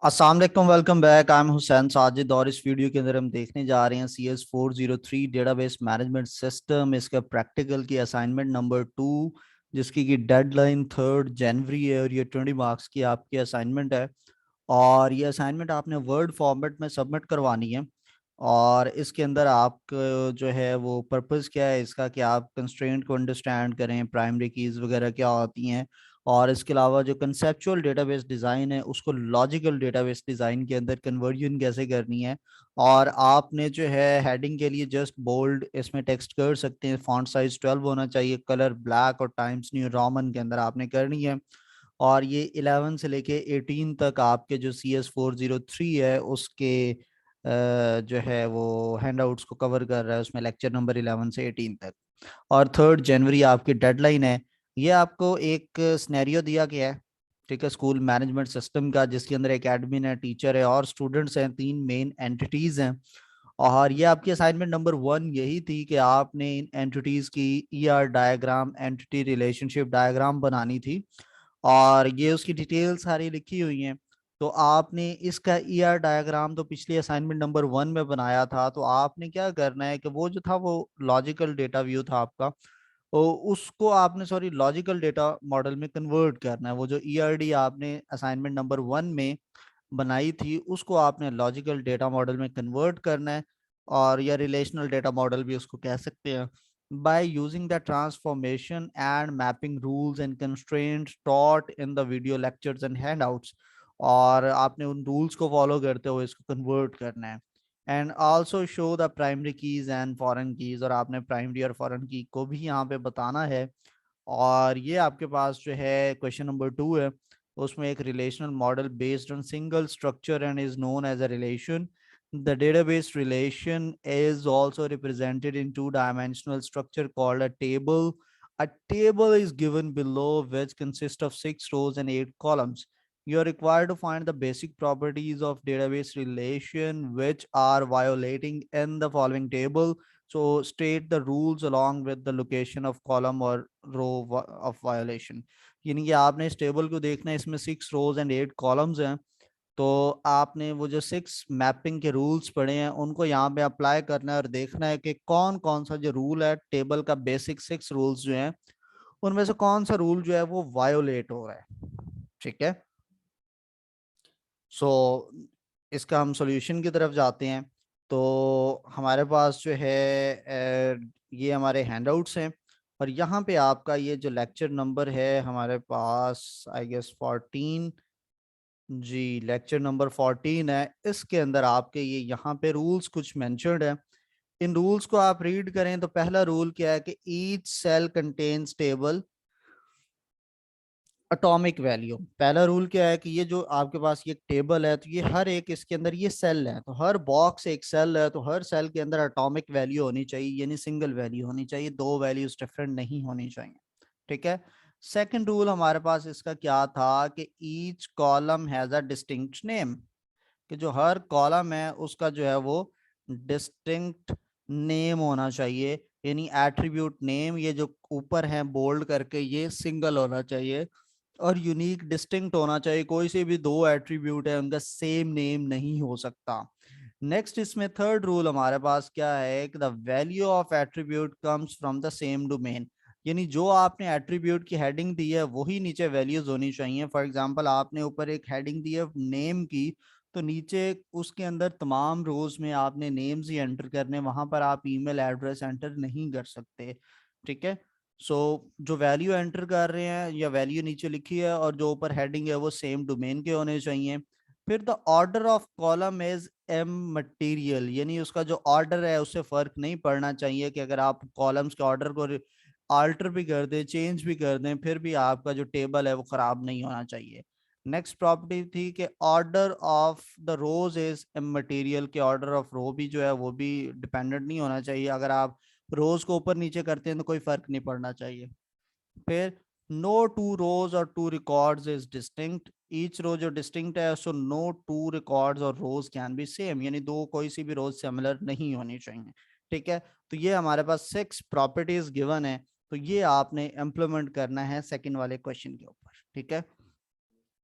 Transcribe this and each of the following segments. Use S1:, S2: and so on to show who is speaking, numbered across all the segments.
S1: अस्सलाम वालेकुम, welcome back. I am Hussain Sajid और इस वीडियो के अंदर हम देखने जा रहे हैं CS403 डेटाबेस मैनेजमेंट सिस्टम, इसका प्रैक्टिकल की असाइनमेंट नंबर 2, जिसकी की डेडलाइन 3 जनवरी है और ये 20 मार्क्स की आपकी असाइनमेंट है। और ये असाइनमेंट आपने वर्ड फॉर्मेट में सबमिट करवानी है। और इसके अंदर आपको जो है वो पर्पस क्या है इसका कि आप कंस्ट्रेंट को अंडरस्टैंड करें, प्राइमरी कीज़ वगैरह क्या होती हैं, और इसके अलावा जो कंसेप्चुअल डेटाबेस डिज़ाइन है उसको लॉजिकल डेटाबेस डिज़ाइन के अंदर कन्वर्जन कैसे करनी है। और आपने जो है हेडिंग के लिए जस्ट बोल्ड इसमें टेक्स्ट कर सकते हैं, फॉन्ट साइज 12 होना चाहिए, कलर ब्लैक और टाइम्स न्यू रोमन के अंदर आपने करनी है। और ये 11 से लेके 18 तक आपके जो CS403 है उसके जो है वो हैंडआउट्स को कवर कर रहा है, उसमें लेक्चर नंबर 11 से 18 तक। और 3 जनवरी आपकी डेडलाइन है। ये आपको एक सिनेरियो दिया गया है, ठीक है, स्कूल मैनेजमेंट सिस्टम का, जिसके अंदर एक एडमिन है, टीचर है और स्टूडेंट्स हैं, 3 मेन एंटिटीज हैं। और ये आपकी असाइनमेंट नंबर 1 यही थी कि आपने इन एंटिटीज की ER diagram, entity relationship diagram बनानी थी। और ये उसकी डिटेल सारी लिखी हुई हैं। तो आपने इसका ER डायग्राम तो पिछली असाइनमेंट नंबर 1 में बनाया था, तो आपने क्या करना है कि वो जो था वो लॉजिकल डेटा व्यू था आपका, तो उसको आपने सॉरी लॉजिकल डेटा मॉडल में कन्वर्ट करना है। वो जो ERD आपने असाइनमेंट नंबर 1 में बनाई थी उसको आपने लॉजिकल डेटा मॉडल में कन्वर्ट करना है, और या रिलेशनल डेटा मॉडल भी उसको कह सकते हैं, by using the transformation and mapping rules and constraints taught in the video lectures and handouts। और आपने उन रूल्स को फॉलो करते हुए इसको कन्वर्ट करना है। And also show the primary keys and foreign keys, और आपने प्राइमरी और फॉरेन की को भी यहाँ पे बताना है। और ये आपके पास जो है क्वेश्चन नंबर 2 है, उसमें एक relational model based on single structure and is known as a relation. The database relation is also represented in two-dimensional structure called a table. A table is given below, which consists of 6 rows and 8 columns. You are required to find the basic properties of database relation which are violating in the following table. So state the rules along with the location of column or row of violation। यानी कि आपने इस table को देखना है, इसमें 6 rows and 8 columns हैं। तो आपने वो जो 6 मैपिंग के रूल्स पढ़े हैं उनको यहाँ पे अप्लाई करना है और देखना है कि कौन कौन सा जो रूल है टेबल का, बेसिक 6 रूल्स जो हैं उनमें से कौन सा रूल जो है वो वायोलेट हो रहा है। ठीक है, सो इसका हम सॉल्यूशन की तरफ जाते हैं। तो हमारे पास जो है ये हमारे हैंडआउट्स हैं, और यहाँ पे आपका ये जो लेक्चर नंबर है हमारे पास आई गेस 14, जी लेक्चर नंबर 14 है। इसके अंदर आपके ये यहाँ पे रूल्स कुछ मेंशन्ड है। इन रूल्स को आप रीड करें तो पहला रूल क्या है कि each cell contains table atomic value. पहला रूल क्या है कि ये जो आपके पास ये टेबल है तो ये हर एक इसके अंदर ये सेल है, तो हर बॉक्स एक सेल है, तो हर सेल के अंदर एटॉमिक वैल्यू होनी चाहिए, यानी सिंगल वैल्यू होनी चाहिए, दो वैल्यूज डिफरेंट नहीं होनी चाहिए। ठीक है। सेकंड रूल हमारे पास इसका क्या था कि each column has a distinct name, कि जो हर कॉलम है उसका जो है वो डिस्टिंक्ट नेम होना चाहिए, यानी एट्रीब्यूट नेम, ये जो ऊपर है बोल्ड करके ये सिंगल होना चाहिए और यूनिक डिस्टिंक्ट होना चाहिए। कोई से भी दो एट्रीब्यूट है उनका सेम नेम नहीं हो सकता। नेक्स्ट इसमें थर्ड रूल हमारे पास क्या है कि the value of attribute comes from the same domain, यानी जो आपने एट्रीब्यूट की हेडिंग दी है वही नीचे वैल्यूज होनी चाहिए। फॉर एग्जांपल आपने ऊपर एक हेडिंग दी है नेम की, तो नीचे उसके अंदर तमाम रोज में आपने नेम्स ही एंटर करने, वहां पर आप ईमेल एड्रेस एंटर नहीं कर सकते। ठीक है। सो जो वैल्यू एंटर कर रहे हैं या वैल्यू नीचे लिखी है और जो ऊपर हेडिंग है वो सेम डोमेन के होने चाहिए। फिर the order of column is immaterial, यानी उसका जो ऑर्डर है उससे फर्क नहीं पड़ना चाहिए, कि अगर आप कॉलम्स के ऑर्डर को आल्टर भी कर दें, चेंज भी कर दें, फिर भी आपका जो टेबल है वो खराब नहीं होना चाहिए। नेक्स्ट प्रॉपर्टी थी कि order of the rows is immaterial, के ऑर्डर ऑफ रो भी जो है वो भी डिपेंडेंट नहीं होना चाहिए, अगर आप रोज को ऊपर नीचे करते हैं तो कोई फर्क नहीं पड़ना चाहिए। फिर नो टू रोज और two records is distinct, each row जो डिस्टिंक्ट है सो नो टू रिकॉर्ड्स और रोज कैन बी सेम, यानी दो कोई सी भी रोज सिमिलर नहीं होनी चाहिए। ठीक है। तो ये हमारे पास 6 प्रॉपर्टीज गिवन है, तो ये आपने इम्प्लीमेंट करना है सेकंड वाले क्वेश्चन के ऊपर। ठीक है।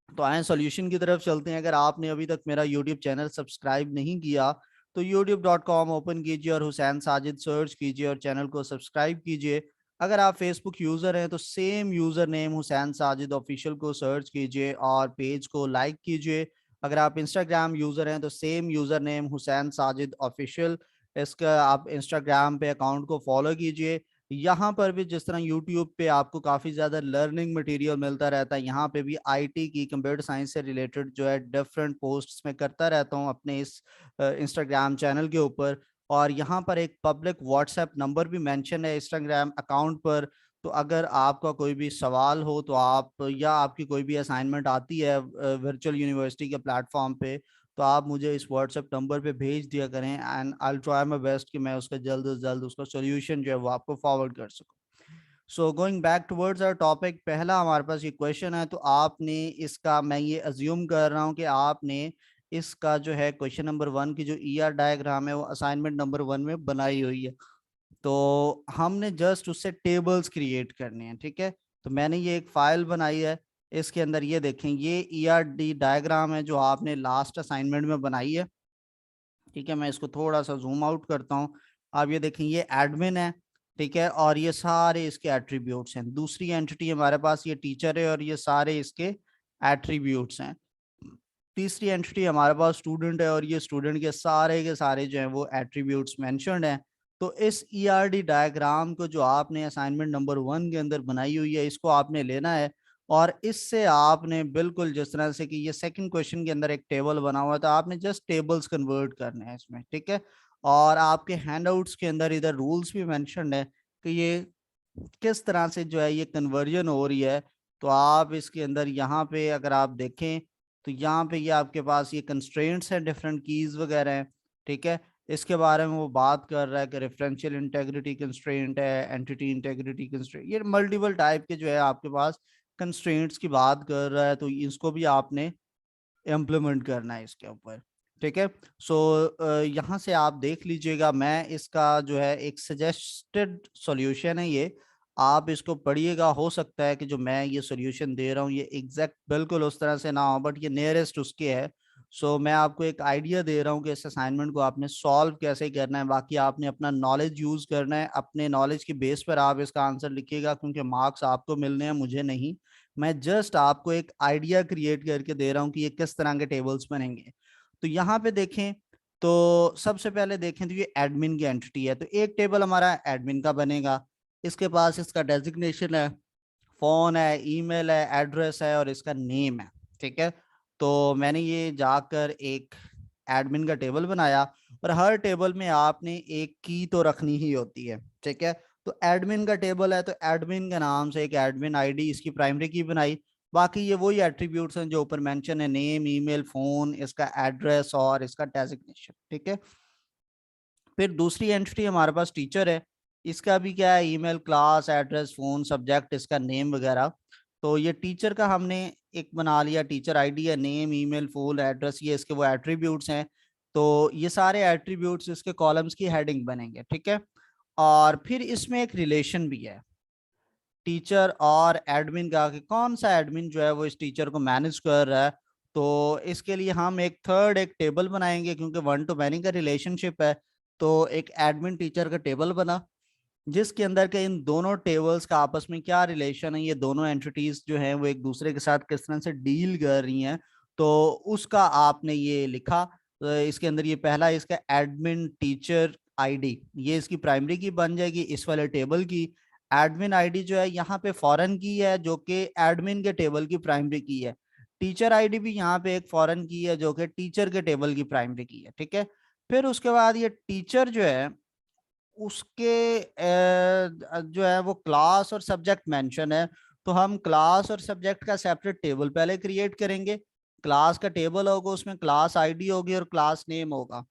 S1: तो आए सॉल्यूशन की तरफ चलते हैं। अगर आपने अभी तक मेरा यूट्यूब चैनल सब्सक्राइब नहीं किया तो youtube.com ओपन कीजिए और हुसैन साजिद सर्च कीजिए और चैनल को सब्सक्राइब कीजिए। अगर आप फेसबुक यूजर हैं तो same user name Hussain Sajid official को सर्च कीजिए और पेज को लाइक कीजिए। अगर आप इंस्टाग्राम यूजर हैं तो same user name Hussain Sajid official, इसका आप इंस्टाग्राम पे अकाउंट को फॉलो कीजिए। यहाँ पर भी जिस तरह यूट्यूब पे आपको काफ़ी ज़्यादा लर्निंग मटेरियल मिलता रहता है, यहाँ पे भी आईटी की कंप्यूटर साइंस से रिलेटेड जो है डिफरेंट पोस्ट्स में करता रहता हूँ अपने इस इंस्टाग्राम चैनल के ऊपर। और यहाँ पर एक पब्लिक व्हाट्सएप नंबर भी मेंशन है इंस्टाग्राम अकाउंट पर। तो अगर आपका कोई भी सवाल हो तो आप, या आपकी कोई भी असाइनमेंट आती है वर्चुअल यूनिवर्सिटी के प्लेटफॉर्म पे, तो आप मुझे इस व्हाट्सएप नंबर पे भेज दिया करें and I try my best कि मैं उसका जल्द से जल्द उसका सोल्यूशन जो है वो आपको फॉरवर्ड कर सकूं। So going back towards our topic, पहला हमारे पास ये क्वेश्चन है। तो आपने इसका, मैं ये अज्यूम कर रहा हूँ कि आपने इसका जो है क्वेश्चन नंबर 1 की जो ईआर डायग्राम है वो असाइनमेंट नंबर 1 में बनाई हुई है। तो हमने जस्ट उससे टेबल्स क्रिएट करने हैं, ठीक है। तो मैंने ये एक फाइल बनाई है, इसके अंदर ये देखें, ये ईआरडी डायग्राम है जो आपने लास्ट असाइनमेंट में बनाई है, ठीक है। मैं इसको थोड़ा सा जूम आउट करता हूँ। आप ये देखें, ये एडमिन है, ठीक है, और ये सारे इसके एट्रीब्यूट्स हैं। दूसरी एंटिटी हमारे पास ये टीचर है और ये सारे इसके एट्रीब्यूट्स हैं। तीसरी एंटिटी हमारे पास स्टूडेंट है और ये स्टूडेंट के सारे जो हैं वो एट्रीब्यूट्स मेंशन्ड हैं। तो इस ईआरडी डायग्राम को जो आपने असाइनमेंट नंबर 1 के अंदर बनाई हुई है, इसको आपने लेना है और इससे आपने बिल्कुल जिस तरह से कि ये सेकंड क्वेश्चन के अंदर एक टेबल बना हुआ था, आपने जस्ट टेबल्स कन्वर्ट करने हैं इसमें, ठीक है। और आपके हैंडआउट्स के अंदर इधर रूल्स भी मेंशन्ड है कि ये किस तरह से जो है ये कन्वर्जन हो रही है। तो आप इसके अंदर यहाँ पे अगर आप देखें तो यहाँ पे ये आपके पास ये कंस्ट्रेंट्स हैं, डिफरेंट कीज वगैरह हैं, ठीक है। इसके बारे में वो बात कर रहा है कि रेफरेंशियल इंटेग्रिटी कंस्ट्रेंट है, एंटिटी इंटेग्रिटी कंस्ट्रेंट, ये मल्टीपल टाइप के जो है आपके पास कंस्ट्रेंट्स की बात कर रहा है। तो इसको भी आपने इम्प्लीमेंट करना है इसके ऊपर, ठीक है। सो यहाँ से आप देख लीजिएगा, मैं इसका जो है एक सजेस्टेड सॉल्यूशन है ये, आप इसको पढ़िएगा। हो सकता है कि जो मैं ये सॉल्यूशन दे रहा हूँ ये एग्जैक्ट बिल्कुल उस तरह से ना हो, बट ये नियरेस्ट उसके है। सो मैं आपको एक आइडिया दे रहा हूँ कि इस असाइनमेंट को आपने सॉल्व कैसे करना है। बाकी आपने अपना नॉलेज यूज करना है, अपने नॉलेज की बेस पर आप इसका आंसर लिखिएगा, क्योंकि मार्क्स आपको मिलने हैं, मुझे नहीं। मैं जस्ट आपको एक आइडिया क्रिएट करके दे रहा हूँ कि ये किस तरह के टेबल्स बनेंगे। तो यहाँ पे देखें, तो सबसे पहले देखें तो ये एडमिन की एंटिटी है, तो एक टेबल हमारा एडमिन का बनेगा। इसके पास इसका डेजिग्नेशन है, फोन है, ईमेल है, एड्रेस है और इसका नेम है, ठीक है। तो मैंने ये जाकर एक एडमिन का टेबल बनाया और हर टेबल में आपने एक की तो रखनी ही होती है, ठीक है। तो एडमिन का टेबल है तो एडमिन के नाम से एक एडमिन आईडी, इसकी प्राइमरी की बनाई। बाकी ये वही एट्रीब्यूट्स हैं जो ऊपर मेंशन है, नेम, ईमेल, फोन, इसका एड्रेस और इसका डेजिग्नेशन, ठीक है। फिर दूसरी एंटिटी हमारे पास टीचर है, इसका भी क्या है, email, class, address, phone, subject, इसका नेम वगैरह। तो ये टीचर का हमने एक बना लिया, टीचर आईडी है, नेम, ईमेल, फोन, एड्रेस, ये इसके वो एट्रीब्यूट्स हैं। तो ये सारे एट्रीब्यूट्स इसके कॉलम्स की हेडिंग बनेंगे, ठीक है। और फिर इसमें एक रिलेशन भी है टीचर और एडमिन का, कि कौन सा एडमिन जो है वो इस टीचर को मैनेज कर रहा है। तो इसके लिए हम एक थर्ड एक टेबल बनाएंगे, क्योंकि वन टू मैनी का रिलेशनशिप है। तो एक एडमिन टीचर का टेबल बना, जिसके अंदर के इन दोनों टेबल्स का आपस में क्या रिलेशन है, ये दोनों एंटिटीज जो हैं वो एक दूसरे के साथ किस तरह से डील कर रही हैं, तो उसका आपने ये लिखा। तो इसके अंदर ये पहला इसका एडमिन टीचर आईडी, ये इसकी प्राइमरी की बन जाएगी इस वाले टेबल की। एडमिन आईडी जो है यहाँ पे फॉरेन की है जो कि एडमिन के टेबल की प्राइमरी की है। टीचर आईडी भी यहाँ पे एक फॉरेन की है जो कि टीचर के टेबल की प्राइमरी की है, ठीक है। फिर उसके बाद ये टीचर जो है उसके जो है वो क्लास और सब्जेक्ट मेंशन है। तो हम क्लास और सब्जेक्ट का सेपरेट टेबल पहले क्रिएट करेंगे। क्लास का टेबल होगा, उसमें क्लास आईडी होगी और क्लास नेम होगा।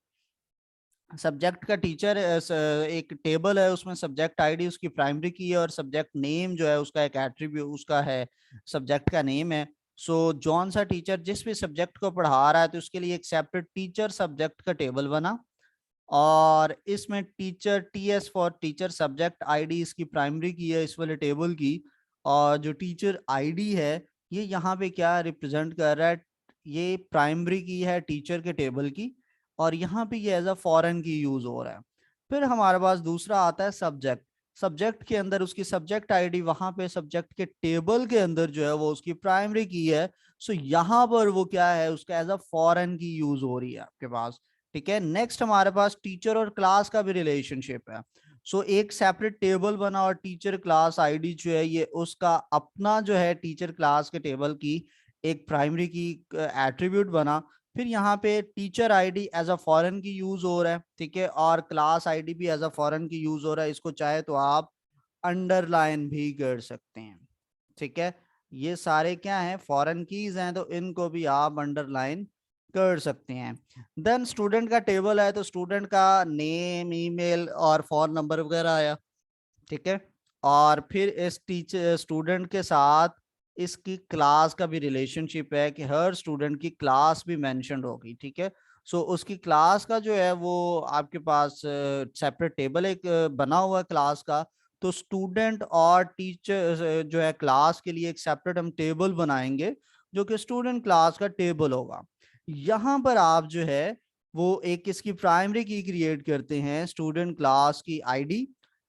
S1: सब्जेक्ट का टीचर एक टेबल है, उसमें सब्जेक्ट आईडी उसकी प्राइमरी की है और सब्जेक्ट नेम जो है उसका एक एट्रीब्यूट उसका है, सब्जेक्ट का नेम है। सो जौन सा टीचर जिस भी सब्जेक्ट को पढ़ा रहा है तो उसके लिए एक सेपरेट टीचर सब्जेक्ट का टेबल बना। और इसमें teacher TS for teacher subject ID इसकी प्राइमरी की है इस वाले टेबल की। और जो टीचर आईडी है ये यहाँ पे क्या रिप्रेजेंट कर रहा है, ये प्राइमरी की है टीचर के टेबल की, और यहाँ पे ये as a foreign key use हो रहा है। फिर हमारे पास दूसरा आता है सब्जेक्ट। सब्जेक्ट के अंदर उसकी सब्जेक्ट आईडी वहां पे सब्जेक्ट के टेबल के अंदर जो है वो उसकी प्राइमरी की है। सो यहाँ पर वो क्या है, उसका as a foreign key use हो रही है आपके पास। ठीक है, नेक्स्ट हमारे पास टीचर और क्लास का भी रिलेशनशिप है। सो एक सेपरेट टेबल बना और टीचर क्लास आईडी जो है ये उसका अपना जो है टीचर क्लास के टेबल की एक प्राइमरी की एट्रीब्यूट बना। फिर यहाँ पे teacher ID as a foreign key use हो रहा है, ठीक है, और क्लास आईडी भी as a foreign key use हो रहा है। इसको चाहे तो आप अंडरलाइन भी कर सकते हैं। ठीक है, ये सारे क्या हैं, फॉरेन कीज हैं, तो इनको भी आप अंडरलाइन कर सकते हैं। देन स्टूडेंट का टेबल है, तो स्टूडेंट का नेम, ईमेल और फोन नंबर वगैरह आया। ठीक है, और फिर इस टीचर स्टूडेंट के साथ इसकी क्लास का भी रिलेशनशिप है कि हर स्टूडेंट की क्लास भी मेंशन्ड होगी। ठीक है, सो उसकी क्लास का जो है वो आपके पास सेपरेट टेबल एक बना हुआ है क्लास का। तो स्टूडेंट और टीचर जो है क्लास के लिए एक सेपरेट हम टेबल बनाएंगे जो कि स्टूडेंट क्लास का टेबल होगा। यहाँ पर आप जो है वो एक इसकी प्राइमरी की क्रिएट करते हैं, स्टूडेंट क्लास की आईडी,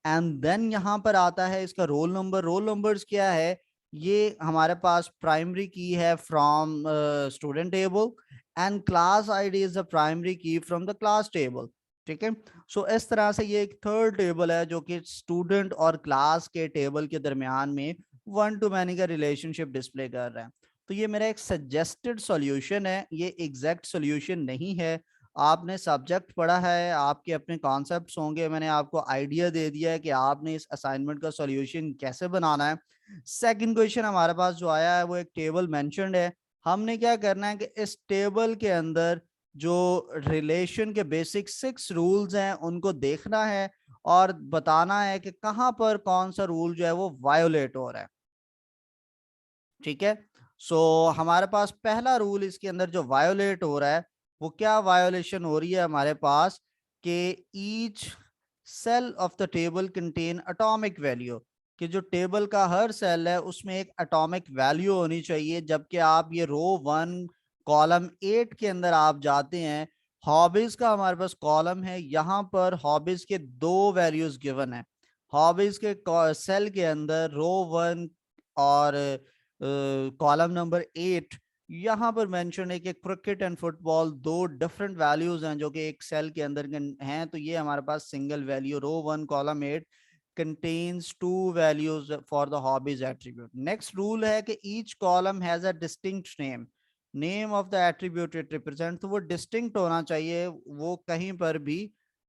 S1: एंड देन यहाँ पर आता है इसका रोल नंबर। रोल नंबर्स क्या है, ये हमारे पास प्राइमरी की है from student table, and class ID is the primary की फ्रॉम द क्लास टेबल। ठीक है, सो इस तरह से ये एक थर्ड टेबल है जो कि स्टूडेंट और क्लास के टेबल के दरमियान में वन टू मैनी का रिलेशनशिप डिस्प्ले कर रहा है। तो ये मेरा एक सजेस्टेड सॉल्यूशन है, ये एग्जैक्ट सॉल्यूशन नहीं है। आपने सब्जेक्ट पढ़ा है, आपके अपने कॉन्सेप्ट्स होंगे, मैंने आपको आइडिया दे दिया है कि आपने इस असाइनमेंट का सॉल्यूशन कैसे बनाना है। सेकंड क्वेश्चन हमारे पास जो आया है वो एक टेबल मेंशन्ड है। हमने क्या करना है कि इस टेबल के अंदर जो रिलेशन के बेसिक 6 रूल्स हैं उनको देखना है और बताना है कि कहां पर कौन सा रूल जो है वो वायोलेट हो रहा है। ठीक है, सो हमारे पास पहला रूल इसके अंदर जो वायोलेट हो रहा है वो क्या वायोलेशन हो रही है हमारे पास, कि each cell of the table contain atomic value, कि जो टेबल का हर सेल है उसमें एक एटॉमिक वैल्यू होनी चाहिए। जबकि आप ये रो 1 कॉलम 8 के अंदर आप जाते हैं, हॉबीज का हमारे पास कॉलम है, यहाँ पर हॉबीज के 2 वैल्यूज गिवन है। हॉबीज के सेल के अंदर रो 1 और कॉलम नंबर 8 यहाँ पर मेंशन है कि cricket and football 2 different values हैं जो कि एक सेल के अंदर हैं। तो ये हमारे पास single value row 1 column 8 contains 2 values for the hobbies attribute. Next rule है कि each column has a distinct name of the attribute it represents। तो वो distinct होना चाहिए, वो कहीं पर भी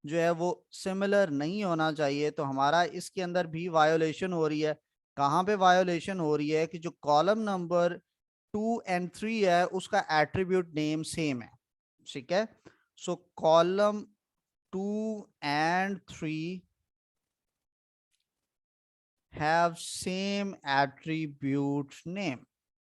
S1: जो है वो सिमिलर नहीं होना चाहिए। तो हमारा इसके अंदर भी वायोलेशन हो रही है। कहाँ पे वायोलेशन हो रही है कि जो कॉलम नंबर 2 और 3 है उसका एट्रीब्यूट नेम सेम है। ठीक है, सो कॉलम 2 और 3 have same attribute name।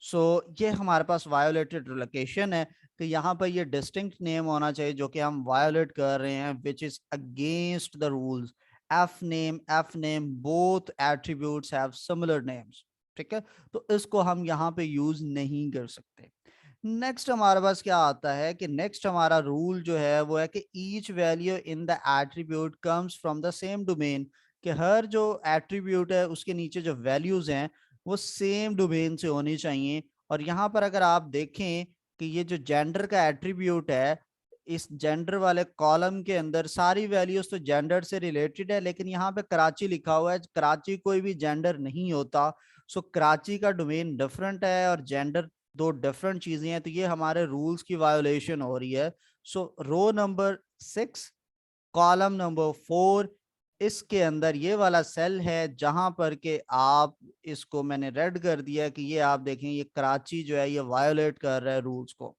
S1: सो ये हमारे पास वायोलेटेड लोकेशन है कि यहाँ पर ये डिस्टिंक्ट नेम होना चाहिए जो कि हम वायोलेट कर रहे हैं, which is against the rules. F name both attributes have similar names. ठीक है, तो इसको हम यहाँ पे यूज नहीं कर सकते। नेक्स्ट हमारे पास क्या आता है कि नेक्स्ट हमारा रूल जो है वो है कि each value in the attribute comes from the same domain, कि हर जो एट्रीब्यूट है उसके नीचे जो वैल्यूज हैं वो सेम डोमेन से होनी चाहिए। और यहाँ पर अगर आप देखें कि ये जो जेंडर का एट्रीब्यूट है, इस जेंडर वाले कॉलम के अंदर सारी वैल्यूज तो जेंडर से रिलेटेड है, लेकिन यहाँ पे कराची लिखा हुआ है, कराची कोई भी जेंडर नहीं होता। सो कराची का डोमेन डिफरेंट है और जेंडर 2 डिफरेंट चीजें हैं, तो ये हमारे रूल्स की वायोलेशन हो रही है। सो रो नंबर 6 कॉलम नंबर 4 इसके अंदर ये वाला सेल है जहां पर के आप इसको मैंने रेड कर दिया कि ये आप देखें ये कराची जो है ये वायोलेट कर रहा है रूल्स को।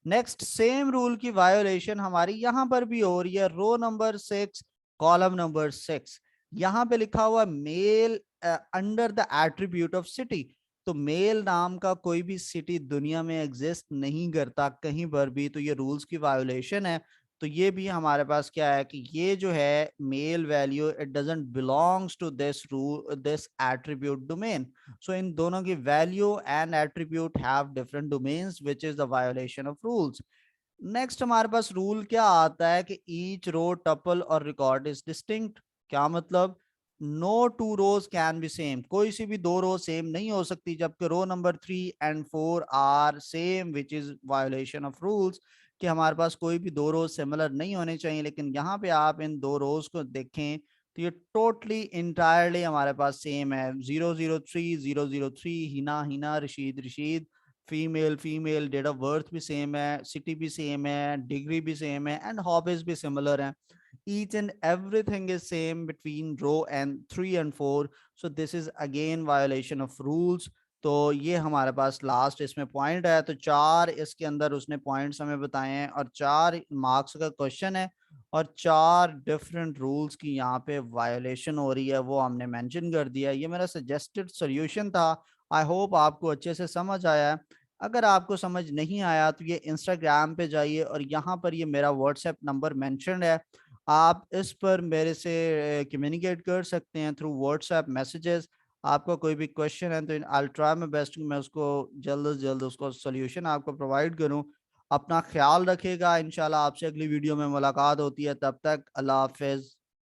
S1: नेक्स्ट सेम रूल की वायोलेशन हमारी यहां पर भी हो रही है, रो नंबर 6 कॉलम नंबर 6 यहाँ पे लिखा हुआ male under the attribute of city. तो मेल नाम का कोई भी सिटी दुनिया में एग्जिस्ट नहीं करता कहीं पर भी, तो ये रूल्स की वायोलेशन है। तो ये भी हमारे पास क्या है कि ये जो है male value it doesn't belongs to this rule this attribute domain. So इन दोनों की value and attribute have different domains which is the violation of rules. Next हमारे पास रूल क्या आता है कि ईच रो टपल और रिकॉर्ड इज डिस्टिंक्ट। क्या मतलब? No two rows can be same, कोई सी भी दो रो सेम नहीं हो सकती, जबकि row number 3 and 4 are same which is violation of rules, कि हमारे पास कोई भी दो रोज सिमिलर नहीं होने चाहिए। लेकिन यहाँ पे आप इन दो रोज को देखें तो ये टोटली इंटायरली हमारे पास सेम है। 003 003, Hina Hina, Rashid Rashid, female female, date of birth भी सेम है, सिटी भी सेम है, डिग्री भी सेम है, एंड हॉबीज भी सिमिलर हैं। each and everything is same between row and 3 and 4, so this is again violation of rules। तो ये हमारे पास लास्ट इसमें पॉइंट है। तो 4 इसके अंदर उसने पॉइंट्स हमें बताए हैं और 4 मार्क्स का क्वेश्चन है और 4 डिफरेंट रूल्स की यहाँ पे वायोलेशन हो रही है, वो हमने मेंशन कर दिया। ये मेरा सजेस्टेड सॉल्यूशन था। आई होप आपको अच्छे से समझ आया है। अगर आपको समझ नहीं आया तो ये इंस्टाग्राम पे जाइए और यहाँ पर ये मेरा व्हाट्सएप नंबर मेंशन्ड है, आप इस पर मेरे से कम्युनिकेट कर सकते हैं थ्रू व्हाट्सएप मैसेजेस। आपका कोई भी क्वेश्चन है तो आई ट्राई माय बेस्ट मैं उसको जल्द से जल्द उसको सोल्यूशन आपको प्रोवाइड करूं। अपना ख्याल रखिएगा, इंशाल्लाह आपसे अगली वीडियो में मुलाकात होती है, तब तक अल्लाह हाफिज।